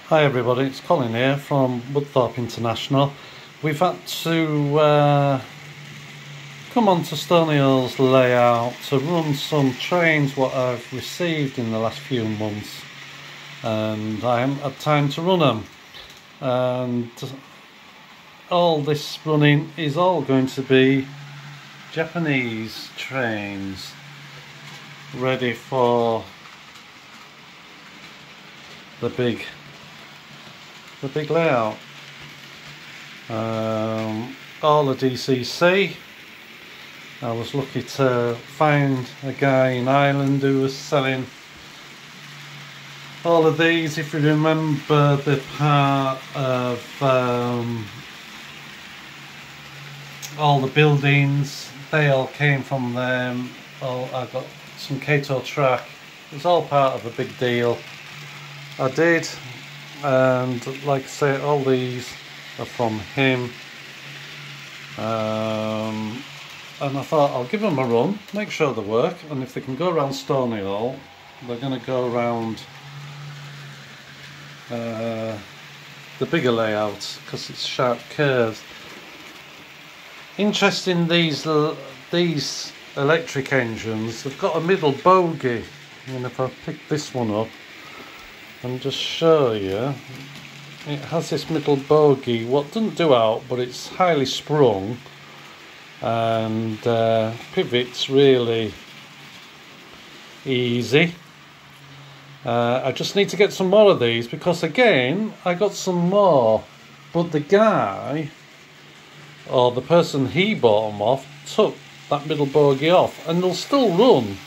Hi everybody, it's Colin here from Woodthorpe International. We've had to come on to Stony Hill's layout to run some trains what I've received in the last few months, and I haven't had time to run them, and all this running is all going to be Japanese trains ready for the big layout. All the DCC. I was lucky to find a guy in Ireland who was selling all of these. If you remember the part of all the buildings, they all came from them. I got some Kato track. It's all part of a big deal I did, and like I say, all these are from him, and I thought I'll give them a run, make sure they work, and if they can go around Stony Hill, they're going to go around the bigger layout because it's sharp curves. Interesting, these electric engines, they've got a middle bogie, and if I pick this one up and just show you, it has this middle bogie, what doesn't do out, but it's highly sprung, and pivots really easy. I just need to get some more of these because again I got some more, but the guy, or the person he bought them off, took that middle bogie off, and they'll still run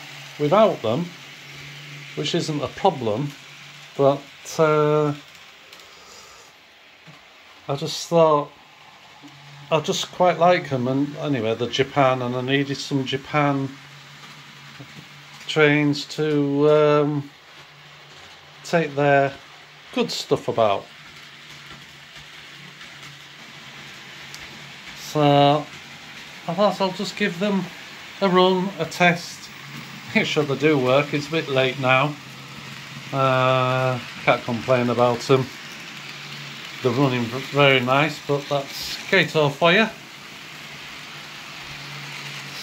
without them, which isn't a problem. But I just thought I just quite like them, and anyway, the Japan, and I needed some Japan trains to take their good stuff about. So I thought I'll just give them a run, a test, make sure they do work. It's a bit late now. Can't complain about them. They're running very nice, but that's Kato for you.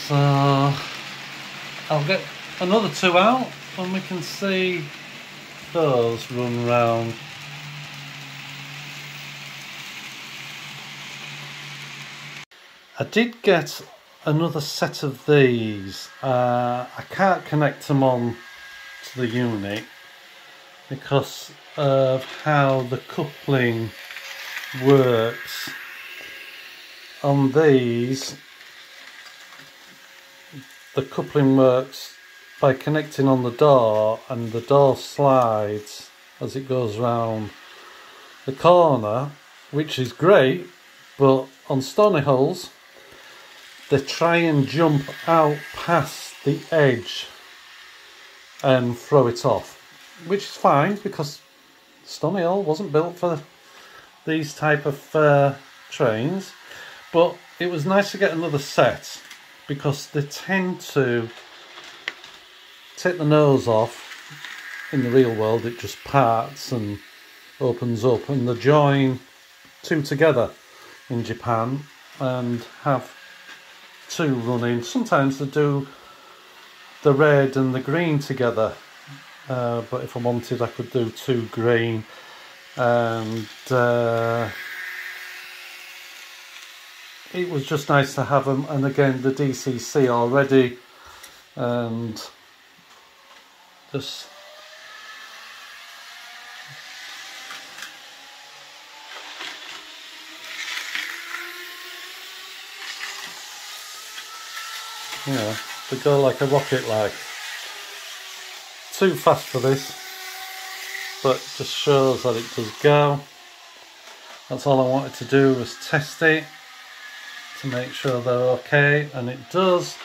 So I'll get another two out and we can see those run round. I did get another set of these. I can't connect them on to the unit because of how the coupling works on these. The coupling works by connecting on the door, and the door slides as it goes round the corner, which is great, but on Stony Hills they try and jump out past the edge and throw it off, which is fine because Stony Hill wasn't built for these type of trains. But it was nice to get another set because they tend to take the nose off. In the real world it just parts and opens up, and they join two together in Japan and have two running. Sometimes they do the red and the green together, but if I wanted I could do two green, and it was just nice to have them. And again, the DCC already, and just yeah, they go like a rocket, like. Too fast for this, but it just shows that it does go. That's all I wanted to do, was test it to make sure they're okay, and it does.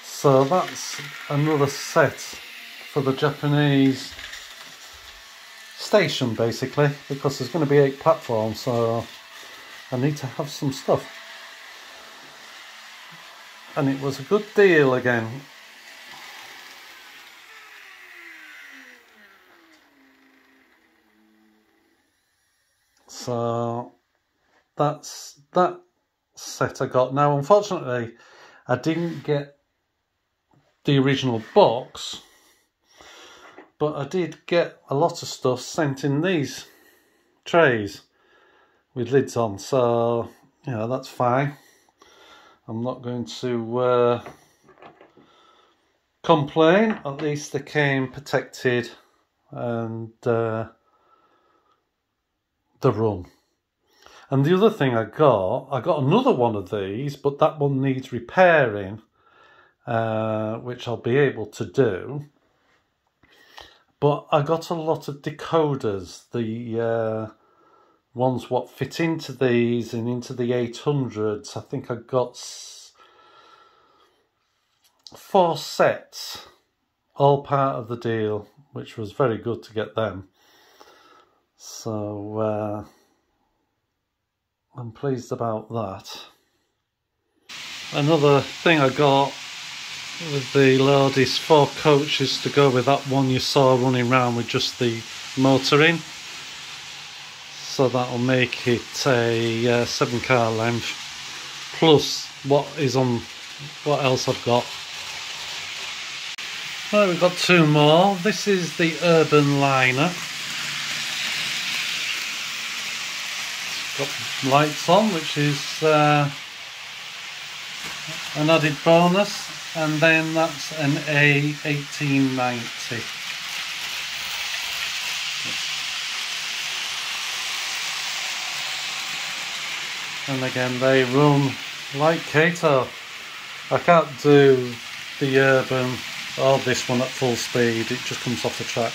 So that's another set for the Japanese station basically, because there's going to be 8 platforms, so I need to have some stuff. And it was a good deal again. So that's that set I got. Now, unfortunately, I didn't get the original box, but I did get a lot of stuff sent in these trays with lids on, so that's fine. I'm not going to complain. At least they came protected and the run. And the other thing I got another one of these, but that one needs repairing, which I'll be able to do. But I got a lot of decoders, the ones what fit into these and into the 800s. I think I got 4 sets, all part of the deal, which was very good to get them. So I'm pleased about that. Another thing I got with the load is 4 coaches to go with that one you saw running around with just the motor in. So that'll make it a 7-car length, plus what else I've got. Right, we've got 2 more. This is the Urban Liner. Got lights on, which is an added bonus, and then that's an A1890. And again, they run like Kato. I can't do the Urban or this one at full speed, it just comes off the track.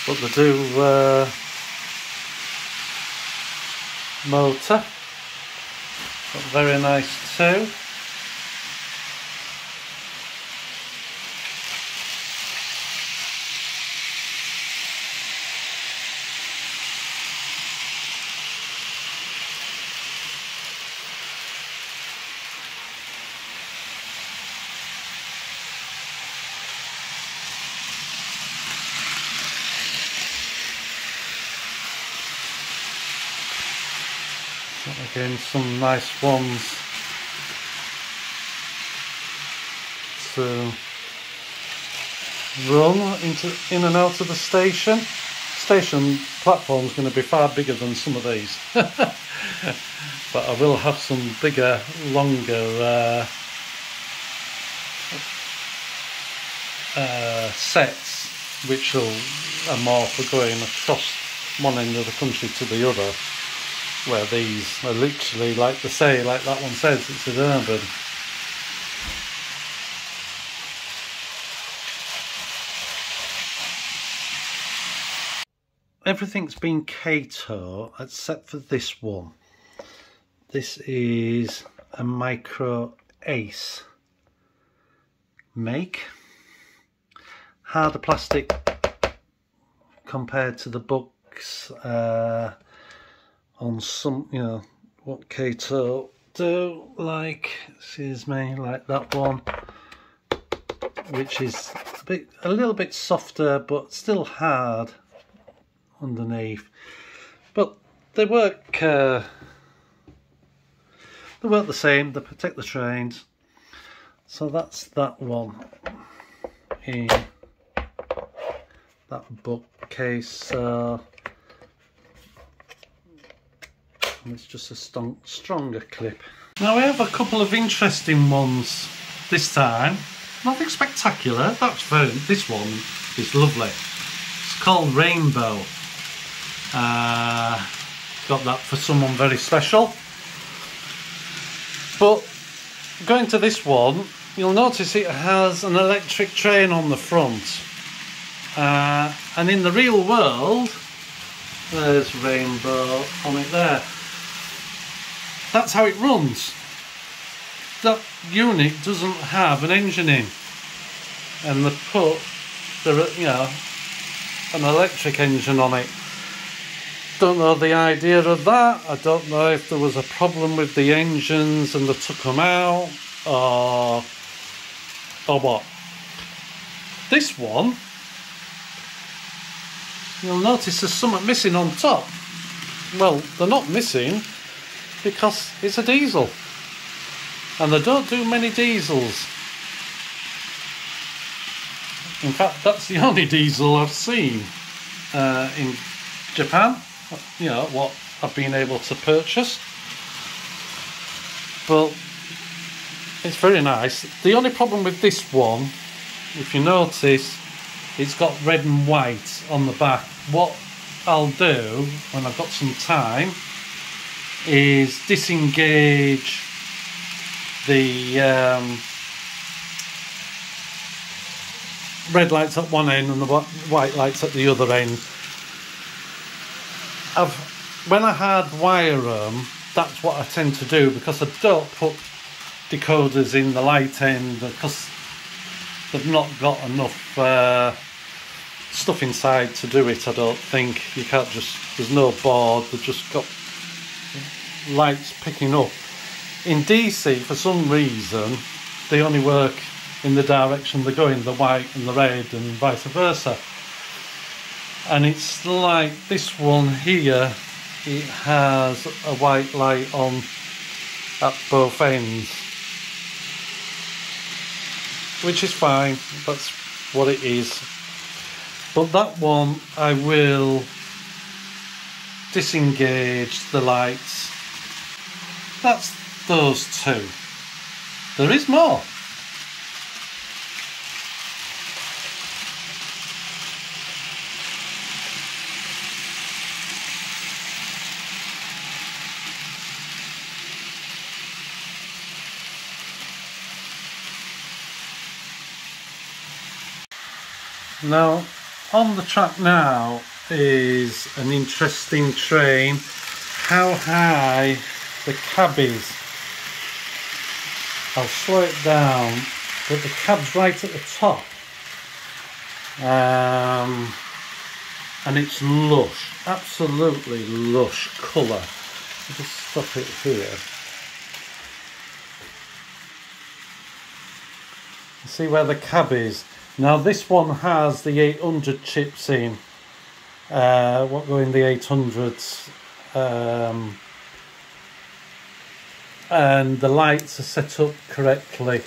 But they do motor, but very nice too. Again, some nice ones to run in and out of the station. Station platform's going to be far bigger than some of these, but I will have some bigger, longer sets, which are more for going across one end of the country to the other. Where these are literally, like they say, like that one says, it's an Urban. Everything's been Kato except for this one. This is a Micro Ace make. Harder plastic compared to the books. On some, what Kato do, like, excuse me, like that one, which is a little bit softer, but still hard underneath. But they work the same. They protect the trains. So that's that one in that bookcase. It's just a stronger clip. Now we have a couple of interesting ones this time. Nothing spectacular. This one is lovely. It's called Rainbow. Got that for someone very special. But going to this one, you'll notice it has an electric train on the front. And in the real world, there's Rainbow on it there. That's how it runs. That unit doesn't have an engine in, and they put an electric engine on it. Don't know the idea of that. I don't know if there was a problem with the engines and they took them out, or what. This one you'll notice there's something missing on top. Well, they're not missing because it's a diesel, and they don't do many diesels. In fact, that's the only diesel I've seen in Japan, you know, what I've been able to purchase. But it's very nice. The only problem with this one, if you notice, it's got red and white on the back. What I'll do when I've got some time is disengage the red lights at one end and the white lights at the other end. When I hardwire them, that's what I tend to do, because I don't put decoders in the light end because they've not got enough stuff inside to do it. I don't think you can't just, there's no board, they've just got lights picking up. In DC, for some reason, they only work in the direction they're going, the white and the red and vice versa. And it's like this one here, it has a white light on at both ends, which is fine, that's what it is. But that one I will disengage the lights. That's those two. There is more. Now, on the track now is an interesting train. How high the cab is. I'll slow it down, but the cab's right at the top. And it's lush, absolutely lush colour. I'll just stop it here. See where the cab is. Now this one has the 800 chips in, what go in the 800s, and the lights are set up correctly.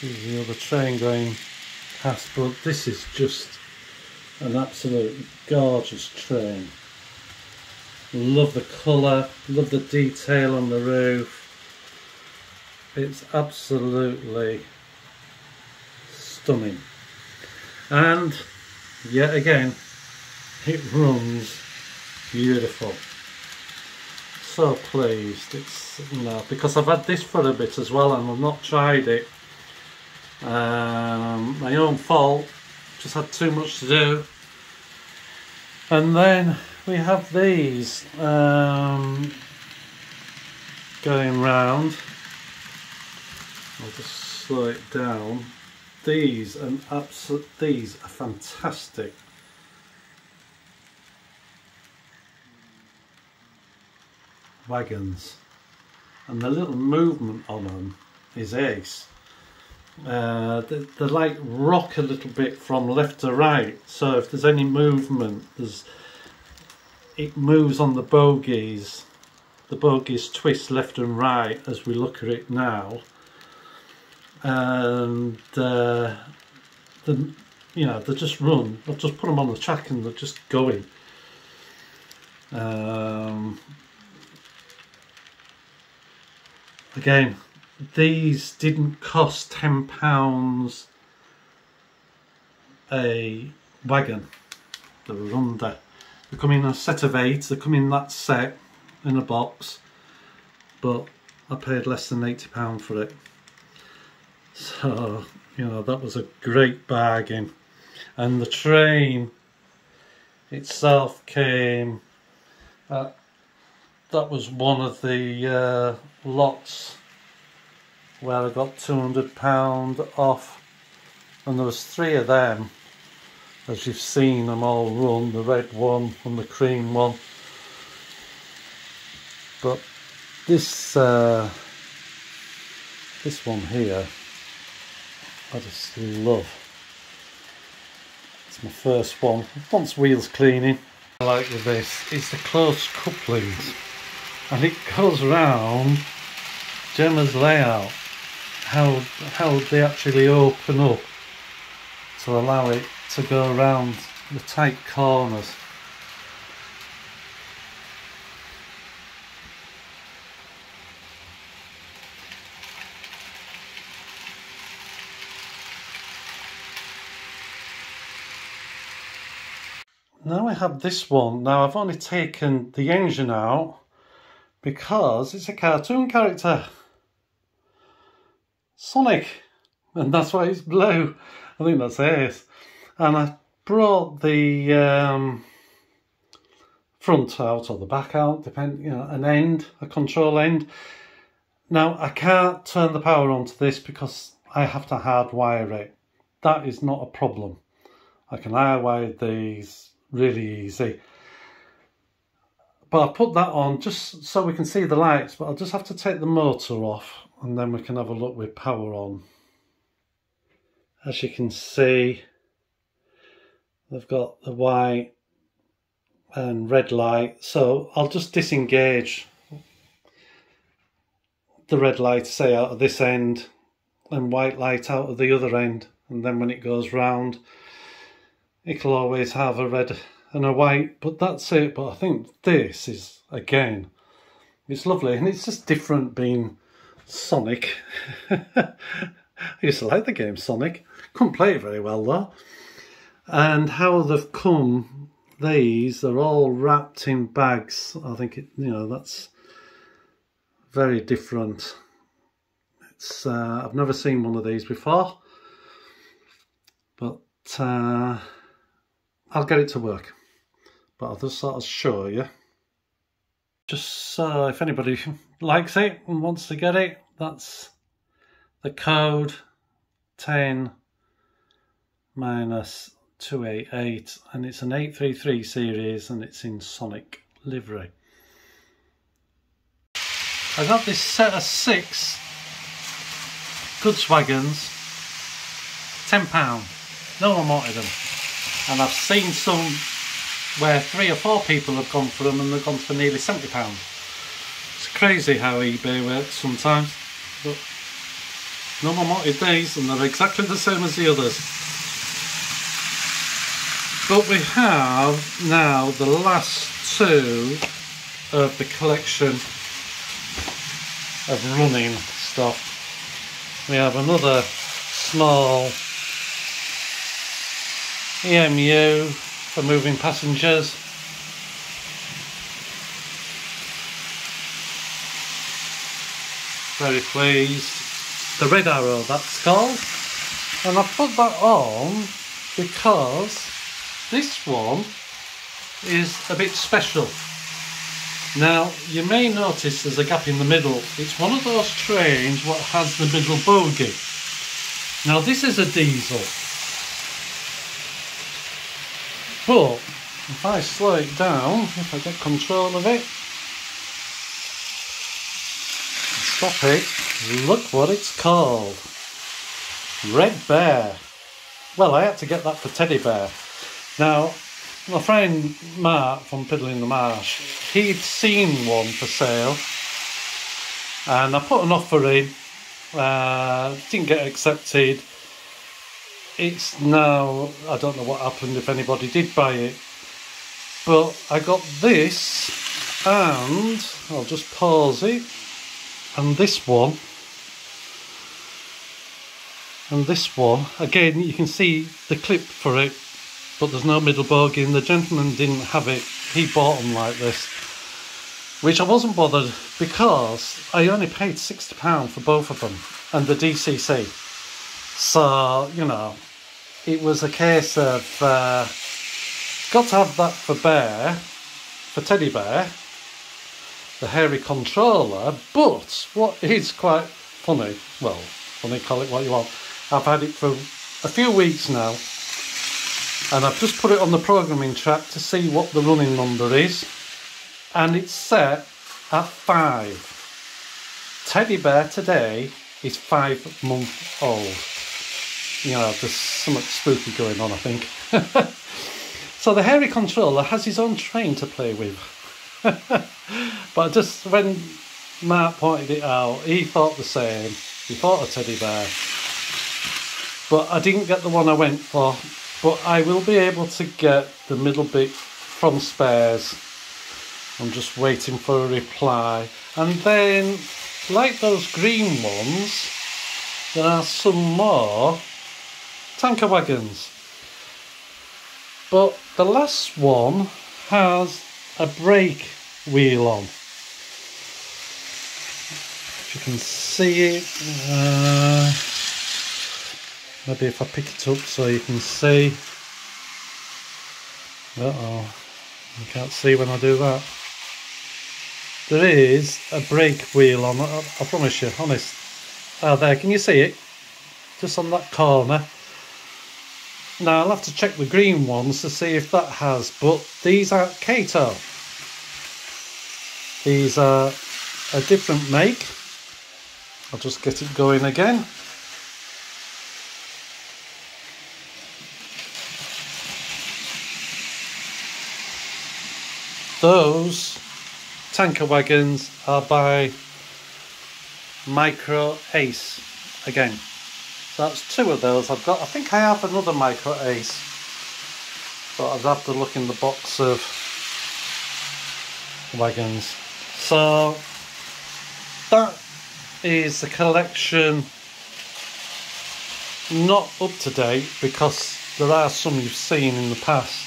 See the other train going past, but this is just an absolute gorgeous train. Love the colour, love the detail on the roof. It's absolutely stunning, and yet again it runs beautiful. So pleased. It's, you know, because I've had this for a bit as well and I've not tried it. My own fault, just had too much to do. And then we have these going round. I'll just slow it down. These are fantastic. Wagons, and the little movement on them is ace. They like rock a little bit from left to right, so if there's any movement, it moves on the bogies. The bogies twist left and right as we look at it now. And you know, they just run. I've just put them on the track and they're just going. Again, these didn't cost £10 a wagon. They were under. They come in a set of 8. They come in that set in a box, but I paid less than £80 for it. So, you know, that was a great bargain. And the train itself came at, that was one of the lots where I got £200 off, and there was 3 of them, as you've seen them all run, the red one and the cream one. But this one here I just love. It's my first one. It wants wheels cleaning. I like with this is the close couplings, and it goes around Gemma's layout, how they actually open up to allow it to go around the tight corners. Now I have this one. Now I've only taken the engine out because it's a cartoon character, Sonic, and that's why it's blue. I think that's Ace. And I brought the front out or the back out, depending, an end, a control end. Now I can't turn the power onto this because I have to hardwire it. That is not a problem. I can hardwire these really easy. But I put that on just so we can see the lights, but I'll just have to take the motor off and then we can have a look with power on. As you can see, they've got the white and red light, so I'll just disengage the red light, say, out of this end and white light out of the other end, and then when it goes round it'll always have a red and a white, but that's it. But I think this is, again, it's lovely, and it's just different being Sonic. I used to like the game Sonic, couldn't play it very well though. And how they've come, these are all wrapped in bags. I think it, that's very different. It's I've never seen one of these before, but I'll get it to work, but I'll just sort of show you. Just so if anybody likes it and wants to get it, that's the code 10-288, and it's an 833 series and it's in Sonic livery. I got this set of 6 goods wagons, £10. No one wanted them. And I've seen some where 3 or 4 people have gone for them and they've gone for nearly £70. It's crazy how eBay works sometimes. But no one wanted these and they're exactly the same as the others. But we have now the last 2 of the collection of running stuff. We have another small EMU for moving passengers. Very pleased. The Red Arrow, that's called. And I put that on because this one is a bit special. Now, you may notice there's a gap in the middle. It's one of those trains what has the middle bogie. Now, this is a diesel. But if I slow it down, if I get control of it, stop it, look what it's called. Red Bear. Well, I had to get that for Teddy Bear. Now, my friend Mark from Piddle in the Marsh, he'd seen one for sale and I put an offer in, didn't get accepted. It's now, I don't know what happened if anybody did buy it, but I got this, and I'll just pause it, and this one, again you can see the clip for it, but there's no middle bogie, and the gentleman didn't have it. He bought them like this, which I wasn't bothered because I only paid £60 for both of them and the DCC. So, it was a case of got to have that for Bear, for Teddy Bear, the hairy controller. But what is quite funny, well, funny, call it what you want, I've had it for a few weeks now, and I've just put it on the programming track to see what the running number is, and it's set at 5. Teddy Bear today is 5 months old. you know, there's something spooky going on, I think. So the hairy controller has his own train to play with. But just when Mark pointed it out, he thought the same. He thought a teddy bear. But I didn't get the one I went for. But I will be able to get the middle bit from Spares. I'm just waiting for a reply. And then, like those green ones, there are some more tanker wagons. But the last one has a brake wheel on. If you can see it, maybe if I pick it up so you can see. Uh-oh, you can't see when I do that. There is a brake wheel on, I promise you, honest. Ah, there, can you see it? Just on that corner. Now I'll have to check the green ones to see if that has, but these are Kato. These are a different make. I'll just get it going again. Those tanker wagons are by Micro Ace again. So that's two of those I've got. I think I have another Micro Ace, but I'd have to look in the box of wagons. So that is the collection, not up to date because there are some you've seen in the past.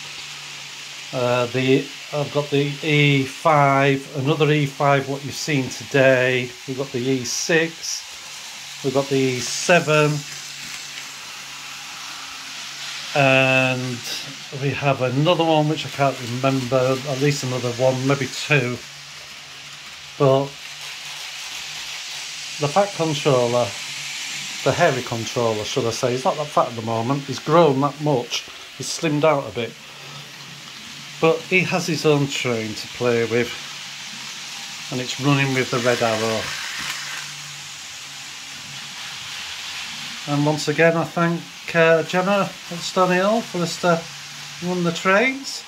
I've got the E5, another E5 what you've seen today. We've got the E6, we've got the E7, and we have another one which I can't remember, at least another one, maybe two. But the fat controller, the hairy controller should I say, he's not that fat at the moment, he's grown that much, he's slimmed out a bit. But he has his own train to play with, and it's running with the red arrow. And once again I thank Gemma at Stony Hill for us to run the trains.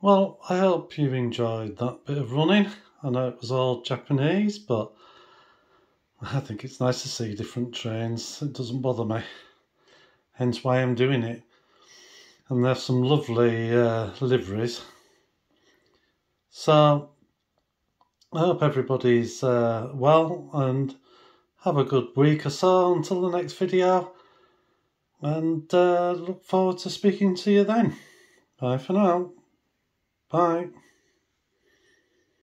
Well, I hope you've enjoyed that bit of running. I know it was all Japanese, but I think it's nice to see different trains. It doesn't bother me. Hence why I'm doing it. And there's some lovely liveries. So I hope everybody's well and have a good week or so until the next video. And look forward to speaking to you then. Bye for now. Bye.